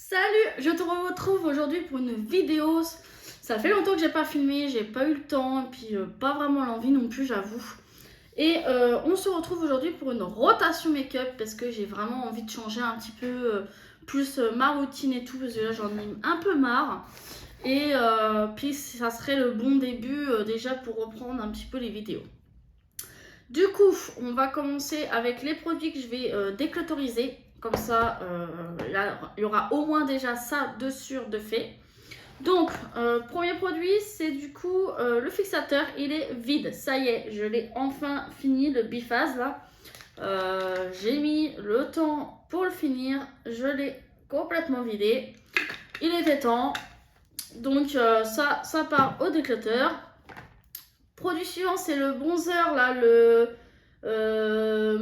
Salut, je te retrouve aujourd'hui pour une vidéo. Ça fait longtemps que j'ai pas filmé, j'ai pas eu le temps et puis pas vraiment l'envie non plus, j'avoue. Et on se retrouve aujourd'hui pour une rotation make-up parce que j'ai vraiment envie de changer un petit peu plus ma routine et tout parce que là j'en ai un peu marre. Et puis ça serait le bon début déjà pour reprendre un petit peu les vidéos. Du coup, on va commencer avec les produits que je vais décluteriser. Comme ça, là, il y aura au moins déjà ça de sûr de fait. Donc, premier produit, c'est du coup le fixateur. Il est vide. Ça y est, je l'ai enfin fini, le biphase là. J'ai mis le temps pour le finir. Je l'ai complètement vidé. Il était temps. Donc, ça part au décluteur. Produit suivant, c'est le bronzer là, le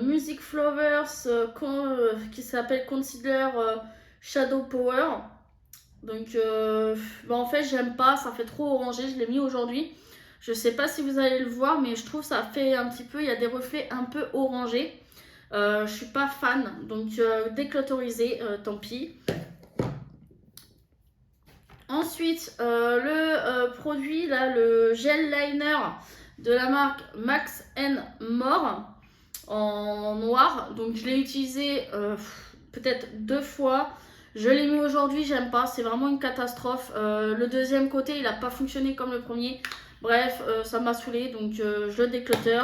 Music Flowers qui s'appelle Concealer Shadow Power. Donc, en fait, j'aime pas, ça fait trop orangé. Je l'ai mis aujourd'hui. Je sais pas si vous allez le voir, mais je trouve ça fait un petit peu, il y a des reflets un peu orangés. Je suis pas fan, donc déclotorisé, tant pis. Ensuite, le produit, là, le gel liner de la marque Max More en noir. Donc, je l'ai utilisé peut-être 2 fois. Je l'ai mis aujourd'hui, j'aime pas. C'est vraiment une catastrophe. Le deuxième côté, il n'a pas fonctionné comme le premier. Bref, ça m'a saoulé. Donc, je le déclutter.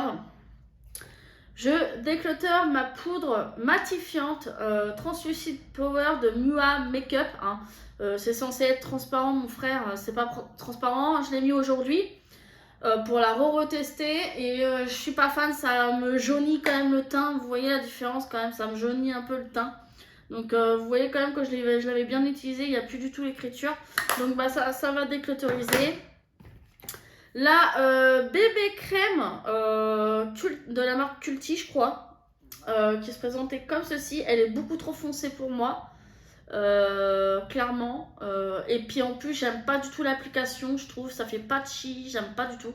Je déclutter ma poudre matifiante Translucid Power de Mua Makeup. Hein. C'est censé être transparent, mon frère. C'est pas transparent. Je l'ai mis aujourd'hui pour la re-retester. Et je suis pas fan. Ça me jaunit quand même le teint. Vous voyez la différence quand même. Ça me jaunit un peu le teint. Donc vous voyez quand même que je l'avais bien utilisé. Il n'y a plus du tout l'écriture. Donc bah, ça va décluteriser. La bébé crème de la marque Culti, je crois, qui se présentait comme ceci. Elle est beaucoup trop foncée pour moi, clairement. Et puis en plus, j'aime pas du tout l'application, je trouve. Ça fait patchy, j'aime pas du tout.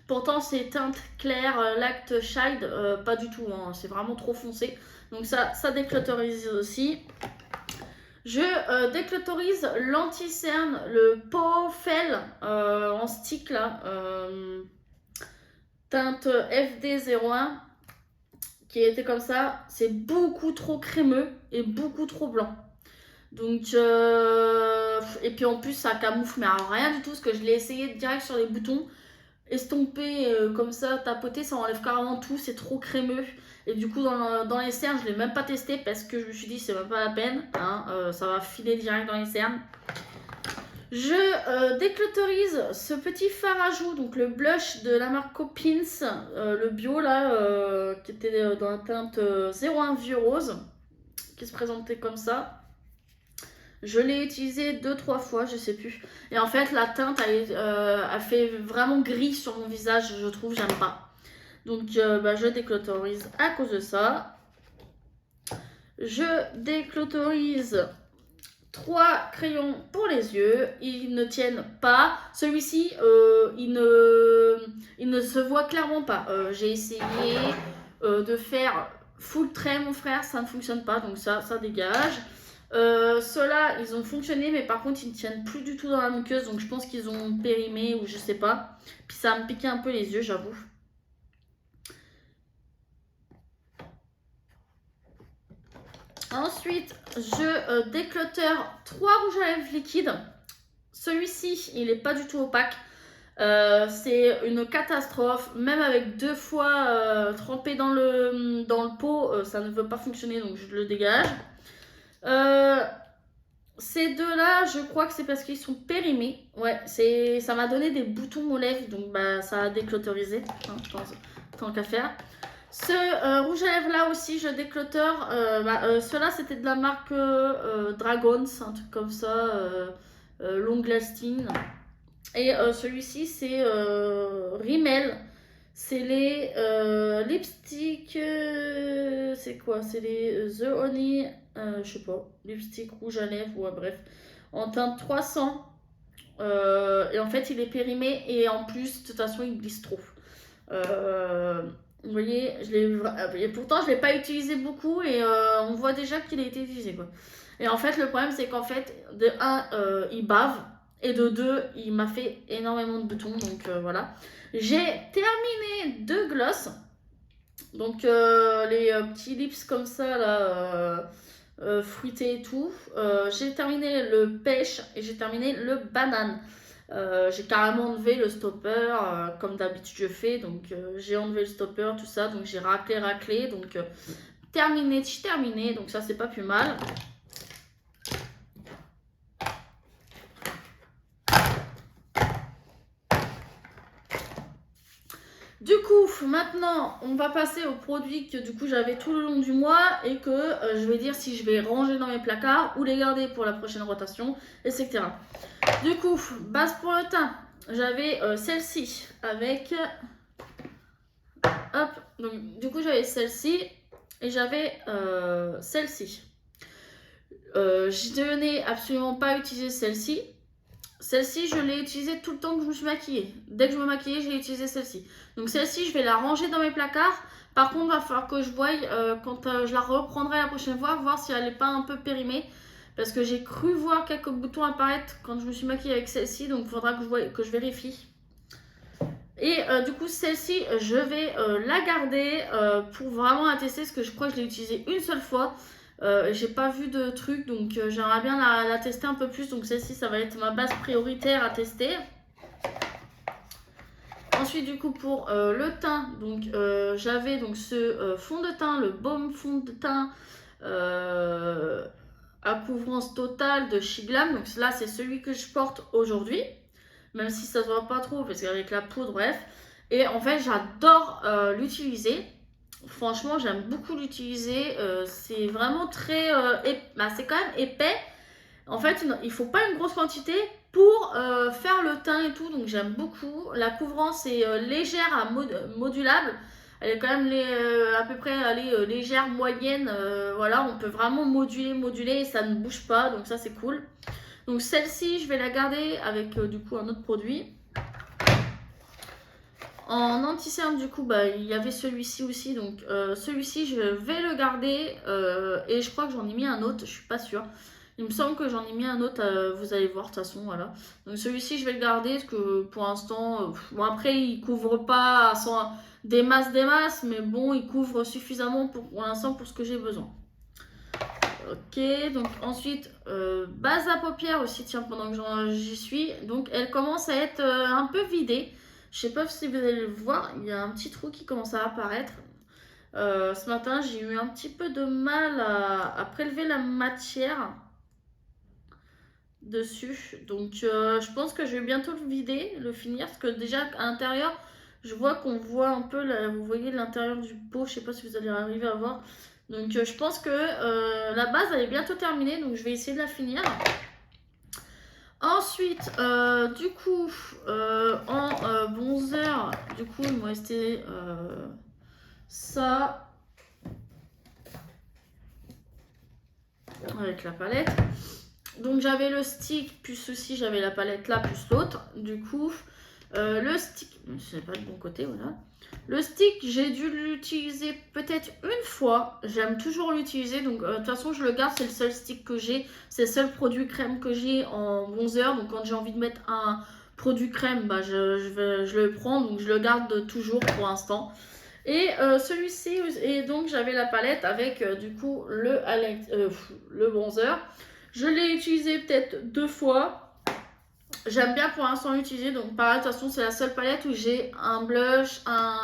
Pourtant, c'est teinte claire, Lact Shade, pas du tout. Hein, c'est vraiment trop foncé. Donc ça décluterise aussi. Je décluterise l'anti-cerne, le Pofel en stick là, teinte FD01, qui était comme ça. C'est beaucoup trop crémeux et beaucoup trop blanc. Donc, et puis en plus, ça camoufle, mais alors rien du tout, parce que je l'ai essayé direct sur les boutons. Estomper comme ça, tapoter, ça enlève carrément tout, c'est trop crémeux. Et du coup, dans les cernes, je l'ai même pas testé parce que je me suis dit, c'est même pas la peine. Hein, ça va filer direct dans les cernes. Je décluterise ce petit fard à joues, donc le blush de la marque Copins, le bio là, qui était dans la teinte 01 Vieux Rose, qui se présentait comme ça. Je l'ai utilisé 2-3 fois, je sais plus. Et en fait, la teinte a fait vraiment gris sur mon visage, je trouve, j'aime pas. Donc, je décluterise à cause de ça. Je décluterise 3 crayons pour les yeux. Ils ne tiennent pas. Celui-ci, il ne se voit clairement pas. J'ai essayé de faire full trait, mon frère, ça ne fonctionne pas. Donc ça dégage. Ceux-là, ils ont fonctionné, mais par contre, ils ne tiennent plus du tout dans la muqueuse. Donc je pense qu'ils ont périmé ou je sais pas. Puis ça me piquait un peu les yeux, j'avoue. Ensuite, je déclutter 3 rouges à lèvres liquides. Celui-ci, il n'est pas du tout opaque. C'est une catastrophe. Même avec 2 fois trempé dans le pot, ça ne veut pas fonctionner, donc je le dégage. Ces deux-là, je crois que c'est parce qu'ils sont périmés. Ouais, ça m'a donné des boutons aux lèvres, donc bah, ça a décluterisé, hein, tant qu'à faire. Ce rouge à lèvres là aussi, je déclutter. Ceux-là, c'était de la marque Dragons, un truc comme ça, long lasting. Et celui-ci, c'est Rimmel. C'est les lipsticks. C'est quoi? C'est les The Honey. Je sais pas. Lipstick rouge à lèvres. Ouais, bref. En teinte 300. Et en fait, il est périmé. Et en plus, de toute façon, il glisse trop. Vous voyez, et pourtant, je ne l'ai pas utilisé beaucoup. Et on voit déjà qu'il a été utilisé, quoi. Et en fait, le problème, c'est qu'en fait, de 1, il bave. Et de 2, il m'a fait énormément de boutons. Donc voilà. J'ai terminé 2 glosses. Donc les petits lips comme ça, là, fruités et tout. J'ai terminé le pêche et j'ai terminé le banane. J'ai carrément enlevé le stopper comme d'habitude je fais. Donc j'ai enlevé le stopper, tout ça. Donc j'ai raclé. Donc terminé. Donc ça, c'est pas plus mal. Du coup, maintenant, on va passer aux produits que du coup j'avais tout le long du mois et que je vais dire si je vais ranger dans mes placards ou les garder pour la prochaine rotation, etc. Du coup, base pour le teint, j'avais celle-ci avec... Hop, donc du coup j'avais celle-ci et j'avais celle-ci. Je n'ai absolument pas utilisé celle-ci. Celle-ci, je l'ai utilisée tout le temps que je me suis maquillée. Dès que je me maquillais, j'ai utilisé celle-ci. Donc celle-ci, je vais la ranger dans mes placards. Par contre, il va falloir que je voie quand je la reprendrai la prochaine fois, voir si elle n'est pas un peu périmée. Parce que j'ai cru voir quelques boutons apparaître quand je me suis maquillée avec celle-ci. Donc il faudra que je vérifie. Et du coup, celle-ci, je vais la garder pour vraiment la tester. Parce que je crois que je l'ai utilisée une seule fois. J'ai pas vu de truc, donc j'aimerais bien la tester un peu plus. Donc celle-ci, ça va être ma base prioritaire à tester. Ensuite, du coup, pour le teint, donc j'avais donc ce fond de teint, le baume fond de teint à couvrance totale de Shiglam. Donc là, c'est celui que je porte aujourd'hui, même si ça se voit pas trop parce qu'avec la poudre, bref. Et en fait, j'adore l'utiliser. Franchement, j'aime beaucoup l'utiliser. C'est vraiment très... c'est quand même épais. En fait, il faut pas une grosse quantité pour faire le teint et tout. Donc, j'aime beaucoup. La couvrance est légère, modulable. Elle est quand même à peu près légère, moyenne. Voilà, on peut vraiment moduler et ça ne bouge pas. Donc, ça, c'est cool. Donc, celle-ci, je vais la garder avec du coup un autre produit. En anti-cerne, du coup, il y avait celui-ci aussi. Donc, celui-ci, je vais le garder. Et je crois que j'en ai mis un autre. Je suis pas sûre. Il me semble que j'en ai mis un autre. Vous allez voir, de toute façon. Voilà. Donc, celui-ci, je vais le garder. Parce que pour l'instant, bon, après, il couvre pas des masses. Mais bon, il couvre suffisamment pour l'instant pour ce que j'ai besoin. Ok, donc ensuite, base à paupières aussi, tiens, pendant que j'y suis. Donc, elle commence à être un peu vidée. Je sais pas si vous allez le voir, il y a un petit trou qui commence à apparaître. Ce matin, j'ai eu un petit peu de mal à prélever la matière dessus. Donc, je pense que je vais bientôt le vider, le finir. Parce que déjà, à l'intérieur, je vois qu'on voit un peu, vous voyez l'intérieur du pot. Je sais pas si vous allez arriver à voir. Donc, je pense que la base, elle est bientôt terminée. Donc, je vais essayer de la finir. Ensuite, du coup, en bronzer, du coup, il me restait ça avec la palette. Donc, j'avais le stick, plus aussi, j'avais la palette là, plus l'autre. Du coup, le stick, c'est pas le bon côté, voilà. Le stick, j'ai dû l'utiliser peut-être une fois. J'aime toujours l'utiliser. Donc, de toute façon, je le garde. C'est le seul stick que j'ai. C'est le seul produit crème que j'ai en bronzer. Donc, quand j'ai envie de mettre un produit crème, je le prends. Donc, je le garde toujours pour l'instant. Et celui-ci, et donc, j'avais la palette avec, du coup, le bronzer. Je l'ai utilisé peut-être 2 fois. J'aime bien pour l'instant l'utiliser, donc pareil, de toute façon c'est la seule palette où j'ai un blush, un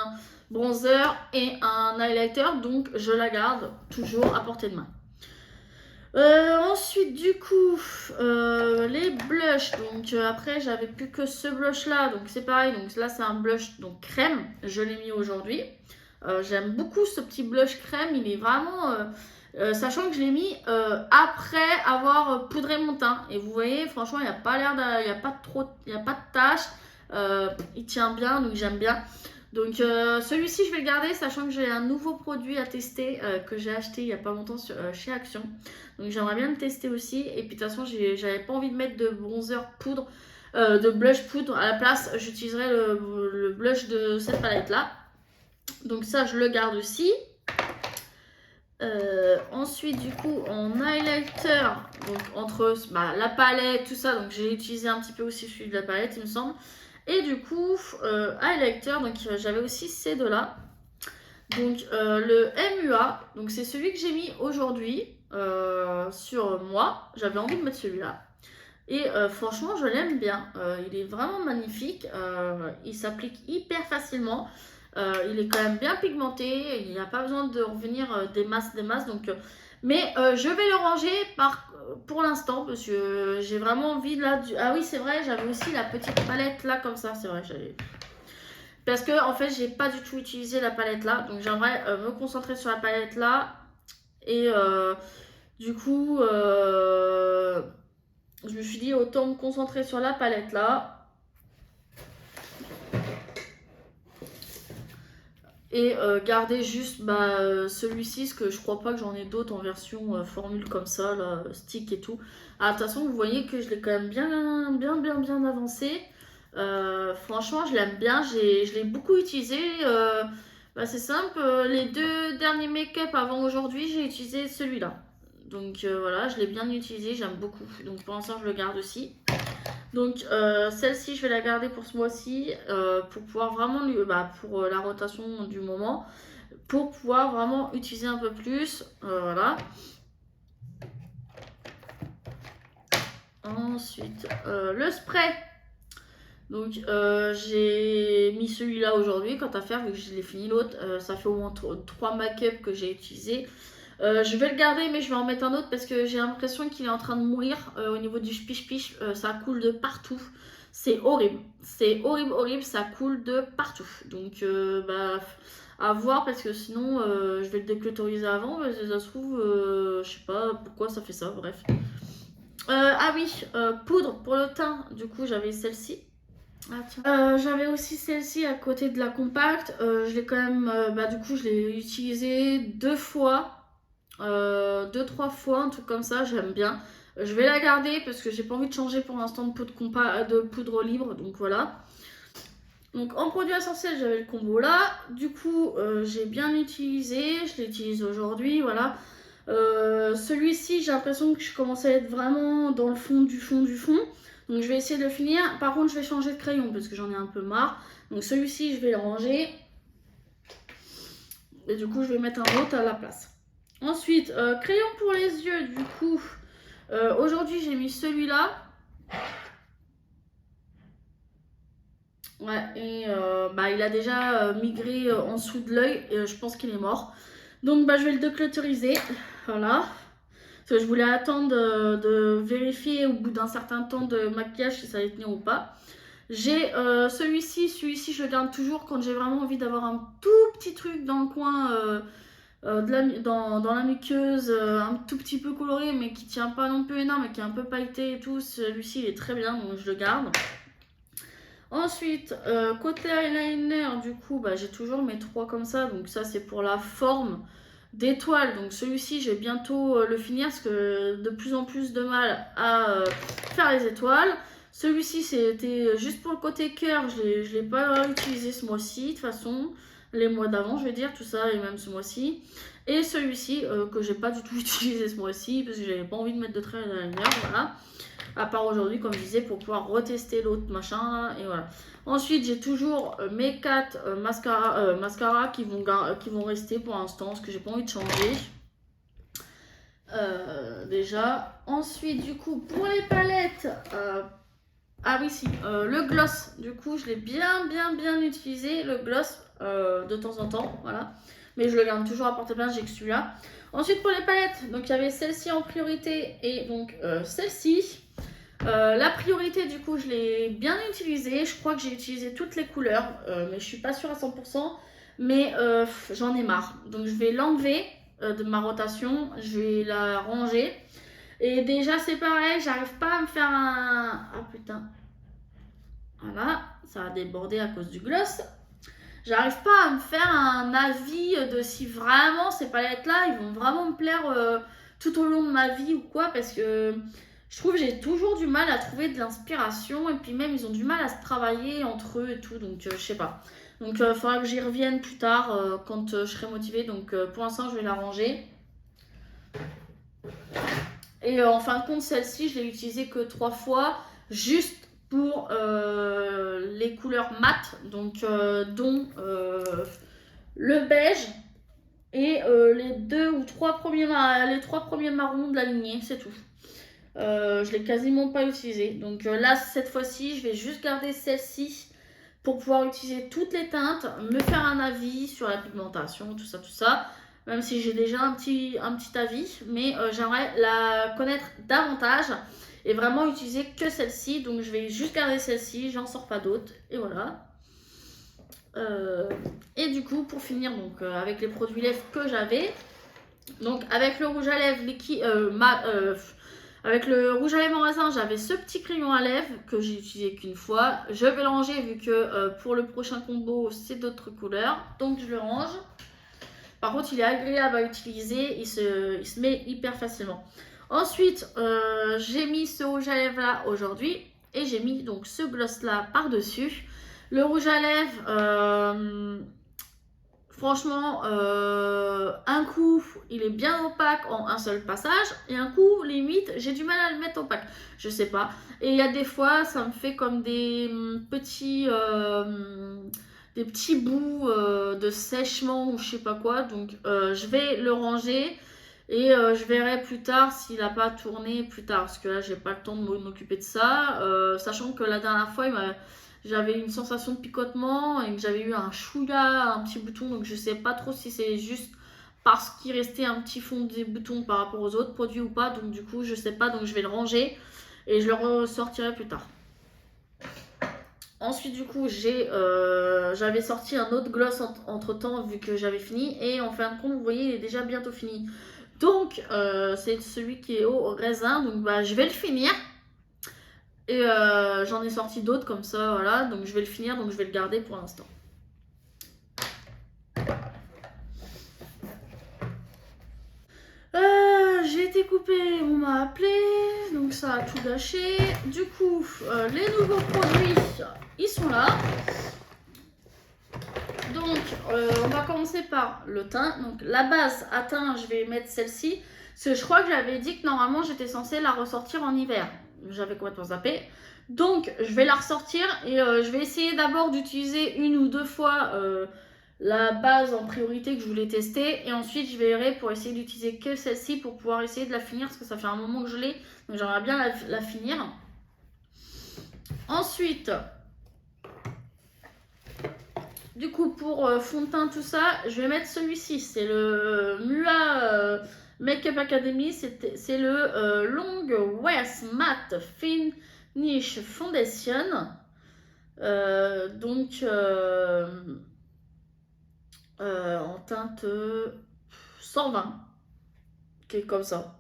bronzer et un highlighter, donc je la garde toujours à portée de main. Ensuite du coup, les blushs, donc après j'avais plus que ce blush là, donc c'est pareil, donc là c'est un blush donc crème, je l'ai mis aujourd'hui. J'aime beaucoup ce petit blush crème, il est vraiment... sachant que je l'ai mis après avoir poudré mon teint. Et vous voyez, franchement, il n'y a pas l'air il n'y a pas de taches. Il tient bien, donc j'aime bien. Donc celui-ci, je vais le garder, sachant que j'ai un nouveau produit à tester que j'ai acheté il n'y a pas longtemps chez Action. Donc j'aimerais bien le tester aussi. Et puis de toute façon, j'avais pas envie de mettre de bronzer poudre, de blush poudre. À la place, j'utiliserai le blush de cette palette-là. Donc ça, je le garde aussi. Ensuite, du coup, en highlighter, donc entre la palette, tout ça, donc j'ai utilisé un petit peu aussi celui de la palette, il me semble. Et du coup, highlighter, donc j'avais aussi ces deux-là. Donc le MUA, donc c'est celui que j'ai mis aujourd'hui sur moi. J'avais envie de mettre celui-là. Et franchement, je l'aime bien. Il est vraiment magnifique. Il s'applique hyper facilement. Il est quand même bien pigmenté. Il n'y a pas besoin de revenir des masses. Donc, mais je vais le ranger pour l'instant parce que j'ai vraiment envie de là. Ah oui, c'est vrai, j'avais aussi la petite palette là comme ça. C'est vrai, j'avais. Parce que en fait, j'ai pas du tout utilisé la palette là. Donc j'aimerais me concentrer sur la palette là. Et du coup, je me suis dit autant me concentrer sur la palette là. Et garder juste celui-ci, parce que je crois pas que j'en ai d'autres en version formule comme ça, là, stick et tout. Ah, de toute façon, vous voyez que je l'ai quand même bien avancé. Franchement, je l'aime bien, je l'ai beaucoup utilisé. C'est simple, les 2 derniers make-up avant aujourd'hui, j'ai utilisé celui-là. Donc voilà, je l'ai bien utilisé, j'aime beaucoup. Donc pour l'instant, je le garde aussi. Donc celle-ci, je vais la garder pour ce mois-ci, pour pouvoir vraiment, pour la rotation du moment, pour pouvoir vraiment utiliser un peu plus. Voilà. Ensuite, le spray. Donc j'ai mis celui-là aujourd'hui, quant à faire, vu que je l'ai fini l'autre. Ça fait au moins 3 make-up que j'ai utilisé. Je vais le garder, mais je vais en mettre un autre parce que j'ai l'impression qu'il est en train de mourir au niveau du spiche-piche. Ça coule de partout. C'est horrible. C'est horrible. Ça coule de partout. Donc, à voir parce que sinon, je vais le déclauteriser avant. Mais ça se trouve, je sais pas pourquoi ça fait ça. Bref. Ah oui, poudre pour le teint. Du coup, j'avais celle-ci. Ah, tiens. J'avais aussi celle-ci à côté de la compacte. Je l'ai quand même, du coup, je l'ai utilisée 2 fois. 2-3 fois, un truc comme ça, j'aime bien. Je vais la garder parce que j'ai pas envie de changer pour l'instant de poudre libre, donc voilà. Donc en produit essentiel, j'avais le combo là. Du coup, j'ai bien utilisé, je l'utilise aujourd'hui, voilà. Celui-ci, j'ai l'impression que je commence à être vraiment dans le fond du fond. Donc je vais essayer de le finir. Par contre, je vais changer de crayon parce que j'en ai un peu marre. Donc celui-ci, je vais le ranger. Et du coup, je vais mettre un autre à la place. Ensuite, crayon pour les yeux, du coup, aujourd'hui j'ai mis celui-là. Ouais, et il a déjà migré en dessous de l'œil, et je pense qu'il est mort. Donc je vais le déclauteriser, voilà. Parce que je voulais attendre de vérifier au bout d'un certain temps de maquillage si ça allait tenir ou pas. J'ai celui-ci je le garde toujours quand j'ai vraiment envie d'avoir un tout petit truc dans le coin. Dans la muqueuse, un tout petit peu coloré mais qui tient pas non plus énorme et qui est un peu pailleté et tout. Celui-ci il est très bien, donc je le garde. Ensuite, côté eyeliner, du coup, j'ai toujours mes 3 comme ça. Donc ça c'est pour la forme d'étoile. Donc celui-ci je vais bientôt le finir parce que de plus en plus de mal à faire les étoiles. Celui-ci c'était juste pour le côté cœur, je l'ai pas utilisé ce mois-ci de toute façon. Les mois d'avant, je vais dire, tout ça, et même ce mois-ci. Et celui-ci, que j'ai pas du tout utilisé ce mois-ci, parce que j'avais pas envie de mettre de trait à la lumière, voilà. À part aujourd'hui, comme je disais, pour pouvoir retester l'autre machin, là, et voilà. Ensuite, j'ai toujours mes 4 mascaras qui vont rester pour l'instant, parce que j'ai pas envie de changer. Déjà. Ensuite, du coup, pour les palettes... Ah oui, si, le gloss, du coup, je l'ai bien utilisé, le gloss, de temps en temps, voilà. Mais je le garde toujours à portée plainte, j'ai que celui-là. Ensuite, pour les palettes, donc il y avait celle-ci en priorité et donc celle-ci. La priorité, du coup, je l'ai bien utilisée. Je crois que j'ai utilisé toutes les couleurs, mais je suis pas sûre à 100%. Mais j'en ai marre. Donc, je vais l'enlever de ma rotation. Je vais la ranger. Et déjà, c'est pareil, j'arrive pas à me faire un... Ah putain. Voilà, ça a débordé à cause du gloss. J'arrive pas à me faire un avis de si vraiment ces palettes-là, ils vont vraiment me plaire tout au long de ma vie ou quoi. Parce que je trouve que j'ai toujours du mal à trouver de l'inspiration. Et puis même, ils ont du mal à se travailler entre eux et tout. Donc, je sais pas. Donc, il faudra que j'y revienne plus tard quand je serai motivée. Donc, pour l'instant, je vais la ranger. Et en fin de compte, celle-ci, je l'ai utilisée que 3 fois, juste pour les couleurs mat, donc dont le beige et les 2 ou 3 premiers, les 3 premiers marrons de la lignée, c'est tout. Je l'ai quasiment pas utilisé. Donc là, cette fois-ci, je vais juste garder celle-ci pour pouvoir utiliser toutes les teintes, me faire un avis sur la pigmentation, tout ça. Même si j'ai déjà un petit avis, mais j'aimerais la connaître davantage et vraiment utiliser que celle-ci. Donc je vais juste garder celle-ci, j'en sors pas d'autres et voilà. Et du coup, pour finir, donc avec les produits lèvres que j'avais, donc avec le rouge à lèvres liquide, avec le rouge à lèvres en raisin, j'avais ce petit crayon à lèvres que j'ai utilisé qu'une fois. Je vais le ranger vu que pour le prochain combo, c'est d'autres couleurs. Donc je le range. Par contre, il est agréable à utiliser. Il se met hyper facilement. Ensuite, j'ai mis ce rouge à lèvres là aujourd'hui. Et j'ai mis donc ce gloss là par-dessus. Le rouge à lèvres... franchement, un coup, il est bien opaque en un seul passage. Et un coup, limite, j'ai du mal à le mettre opaque. Je sais pas. Et il y a des fois, ça me fait comme des petits bouts de sèchement ou je sais pas quoi. Donc, je vais le ranger. Et je verrai plus tard s'il n'a pas tourné plus tard. Parce que là, j'ai pas le temps de m'occuper de ça. Sachant que la dernière fois, j'avais une sensation de picotement et que j'avais eu un chouïa, un petit bouton. Donc je sais pas trop si c'est juste parce qu'il restait un petit fond des boutons par rapport aux autres produits ou pas. Donc du coup je sais pas, donc je vais le ranger et je le ressortirai plus tard. Ensuite du coup j'avais sorti un autre gloss entre temps vu que j'avais fini. Et en fin de compte vous voyez il est déjà bientôt fini. Donc c'est celui qui est au raisin. Donc bah, je vais le finir. Et j'en ai sorti d'autres comme ça, voilà. Donc je vais le finir, donc je vais le garder pour l'instant. J'ai été coupée, on m'a appelé, donc ça a tout gâché. Du coup, les nouveaux produits, ils sont là. Donc, on va commencer par le teint. Donc la base à teint, je vais mettre celle-ci. Parce que je crois que j'avais dit que normalement, j'étais censée la ressortir en hiver. J'avais complètement zappé. Donc, je vais la ressortir et je vais essayer d'abord d'utiliser une ou deux fois la base en priorité que je voulais tester. Et ensuite, je verrai pour essayer d'utiliser que celle-ci pour pouvoir essayer de la finir. Parce que ça fait un moment que je l'ai. Donc, j'aimerais bien la finir. Ensuite, du coup, pour fond de teint, tout ça, je vais mettre celui-ci. C'est le Mua Makeup Academy. C'est le Long Wears Matte Finish Foundation. Donc, en teinte 120. Qui est comme ça.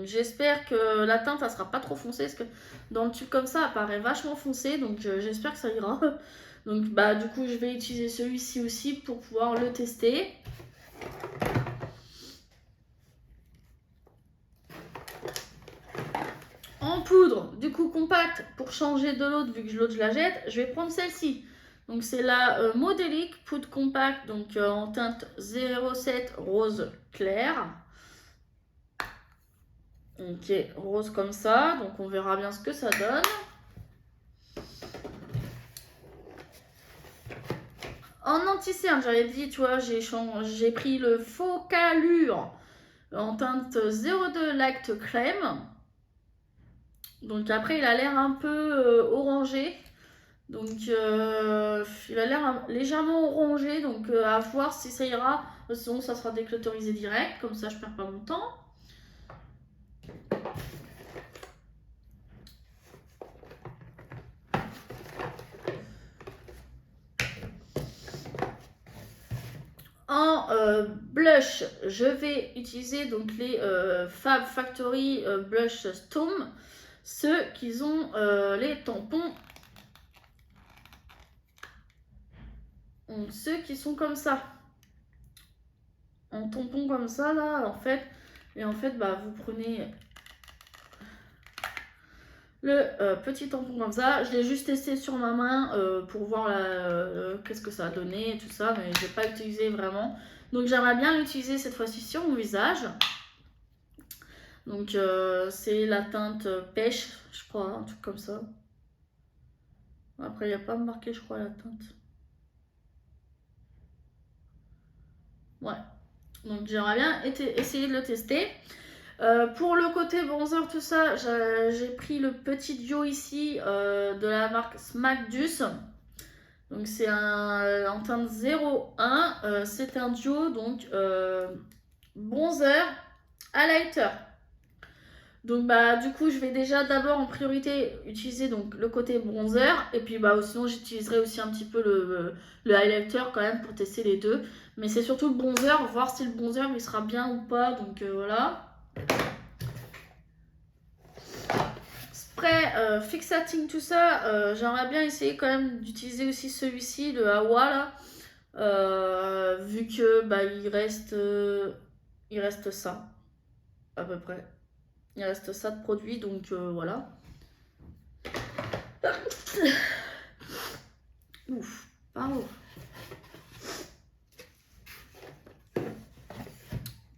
J'espère que la teinte, elle sera pas trop foncée. Parce que dans le tube comme ça, elle paraît vachement foncée. Donc, j'espère que ça ira. Donc bah du coup je vais utiliser celui-ci aussi pour pouvoir le tester. En poudre, du coup compacte, pour changer de l'autre vu que l'autre je la jette, je vais prendre celle-ci. Donc c'est la Modelic poudre compacte, donc en teinte 07 rose clair. Ok, rose comme ça, donc on verra bien ce que ça donne. En anti-cerne, j'avais dit, tu vois, j'ai pris le Focalure en teinte 02 Lacte Crème. Donc après, il a l'air un peu orangé. Donc il a l'air légèrement orangé. Donc à voir si ça ira. Sinon, ça sera déclotorisé direct. Comme ça, je perds pas mon temps. En blush, je vais utiliser donc les Fab Factory Blush Stone. Ceux qui ont les tampons. Donc, ceux qui sont comme ça. En tampon comme ça, là, en fait. Et en fait, bah, vous prenez le petit tampon comme ça. Je l'ai juste testé sur ma main pour voir qu'est-ce que ça a donné et tout ça. Mais je n'ai pas utilisé vraiment. Donc, j'aimerais bien l'utiliser cette fois-ci sur mon visage. Donc c'est la teinte pêche, je crois, un truc comme ça. Après, il n'y a pas marqué, je crois, la teinte. Ouais. Donc j'aimerais bien essayer de le tester. Pour le côté bronzer, tout ça, j'ai pris le petit duo ici de la marque Smackdus. Donc c'est en teinte 01. C'est un duo, donc bronzer, highlighter. Donc bah du coup je vais déjà d'abord en priorité utiliser donc le côté bronzer et puis bah sinon j'utiliserai aussi un petit peu le highlighter quand même pour tester les deux. Mais c'est surtout le bronzer, voir si le bronzer il sera bien ou pas, donc voilà. Spray fixating tout ça, j'aimerais bien essayer quand même d'utiliser aussi celui-ci, le Hawa là, vu que bah il reste ça à peu près. Il reste ça de produit, donc voilà. Ouf, pardon.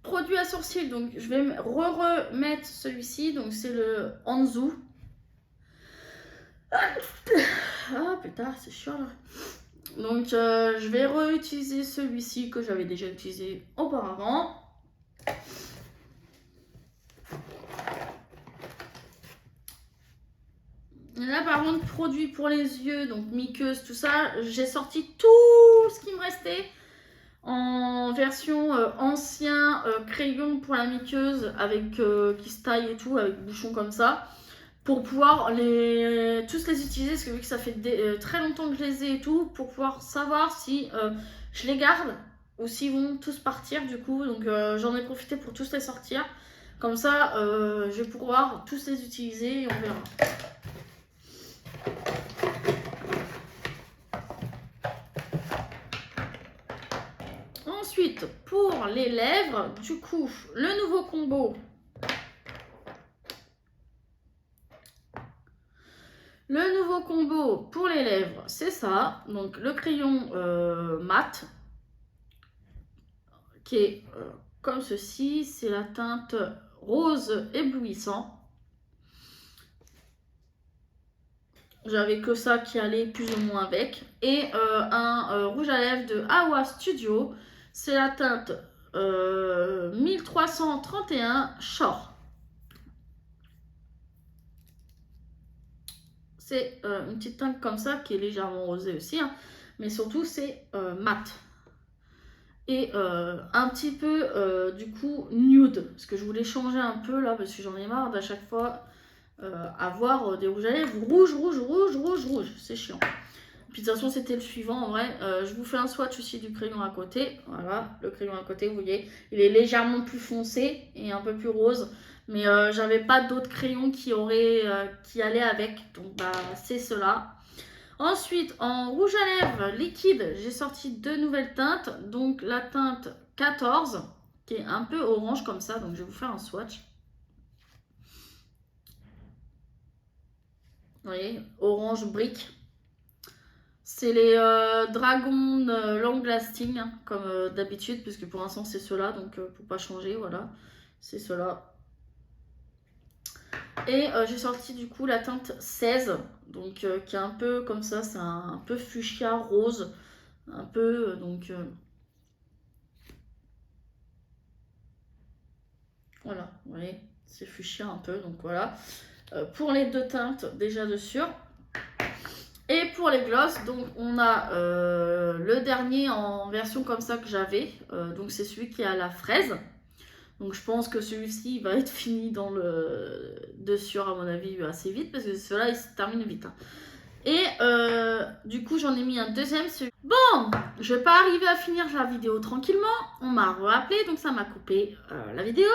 Produit à sourcils, donc je vais remettre celui-ci, donc c'est le Anzu. Ah putain, c'est chiant là. Donc je vais réutiliser celui-ci que j'avais déjà utilisé auparavant. Et là par contre, produit pour les yeux, donc miqueuse, tout ça, j'ai sorti tout ce qui me restait en version ancien crayon pour la miqueuse avec qui se taille et tout, avec bouchon comme ça, pour pouvoir tous les utiliser, parce que vu que ça fait très longtemps que je les ai et tout, pour pouvoir savoir si je les garde ou s'ils vont tous partir du coup. Donc j'en ai profité pour tous les sortir, comme ça je vais pouvoir tous les utiliser et on verra. Ensuite, pour les lèvres, du coup, le nouveau combo. Le nouveau combo pour les lèvres, c'est ça. Donc, le crayon mat, qui est comme ceci. C'est la teinte rose éblouissant. J'avais que ça qui allait plus ou moins avec. Et un rouge à lèvres de Hawa Studio. C'est la teinte 1331 Shore. C'est une petite teinte comme ça qui est légèrement rosée aussi. Hein, mais surtout, c'est mat. Et un petit peu du coup nude. Parce que je voulais changer un peu là. Parce que j'en ai marre d'à chaque fois avoir des rouges à lèvres rouge, rouge, rouge, rouge, rouge. C'est chiant. Puis de toute façon, c'était le suivant en vrai. Je vous fais un swatch aussi du crayon à côté. Voilà, le crayon à côté, vous voyez, il est légèrement plus foncé et un peu plus rose. Mais j'avais pas d'autres crayons qui allaient avec. Donc bah c'est cela. Ensuite, en rouge à lèvres liquide, j'ai sorti deux nouvelles teintes. Donc la teinte 14, qui est un peu orange comme ça. Donc je vais vous faire un swatch. Vous voyez, orange brique. C'est les Dragon Long Lasting, hein, comme d'habitude, puisque pour l'instant c'est ceux-là, donc pour pas changer, voilà, c'est ceux-là. Et j'ai sorti du coup la teinte 16, donc qui est un peu comme ça, c'est un peu fuchsia rose, un peu, donc voilà, vous voyez, c'est fuchsia un peu, donc voilà. Pour les deux teintes déjà dessus. Et pour les gloss, donc on a le dernier en version comme ça que j'avais. Donc c'est celui qui a la fraise. Donc je pense que celui-ci va être fini dans le dessus à mon avis assez vite. Parce que celui-là il se termine vite. Hein. Et du coup j'en ai mis un deuxième. Bon, je vais pas arriver à finir la vidéo tranquillement. On m'a rappelé donc ça m'a coupé la vidéo.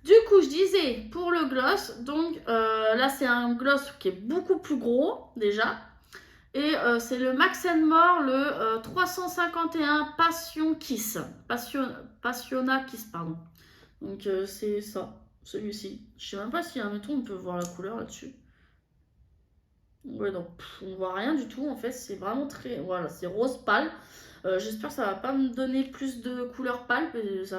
Du coup, je disais pour le gloss, donc là c'est un gloss qui est beaucoup plus gros déjà. Et c'est le Max More, le 351 Passion Kiss. Passiona Kiss, pardon. Donc c'est ça, celui-ci. Je sais même pas si, admettons, on peut voir la couleur là-dessus. Ouais, donc on voit rien du tout en fait. C'est vraiment très. Voilà, c'est rose pâle. J'espère que ça va pas me donner plus de couleur pâle. Ça...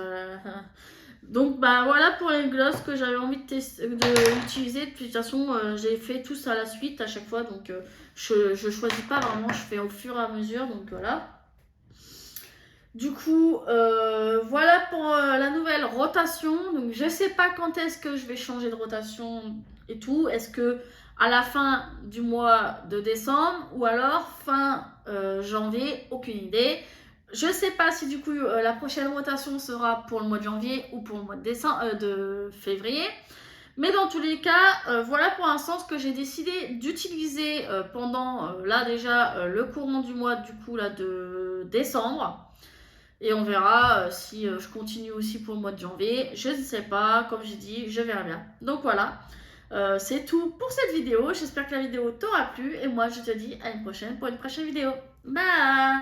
Donc bah voilà pour les glosses que j'avais envie d'utiliser. De toute façon, j'ai fait tout ça à la suite à chaque fois. Donc je choisis pas vraiment, je fais au fur et à mesure. Donc voilà. Du coup, voilà pour la nouvelle rotation. Donc je sais pas quand est-ce que je vais changer de rotation et tout. Est-ce que à la fin du mois de décembre ou alors fin janvier, aucune idée. Je sais pas si du coup la prochaine rotation sera pour le mois de janvier ou pour le mois de de février. Mais dans tous les cas, voilà pour l'instant ce que j'ai décidé d'utiliser pendant là déjà le courant du mois du coup là de décembre. Et on verra si je continue aussi pour le mois de janvier. Je ne sais pas, comme j'ai dit, je verrai bien. Donc voilà, c'est tout pour cette vidéo. J'espère que la vidéo t'aura plu. Et moi, je te dis à une prochaine pour une prochaine vidéo. Bye!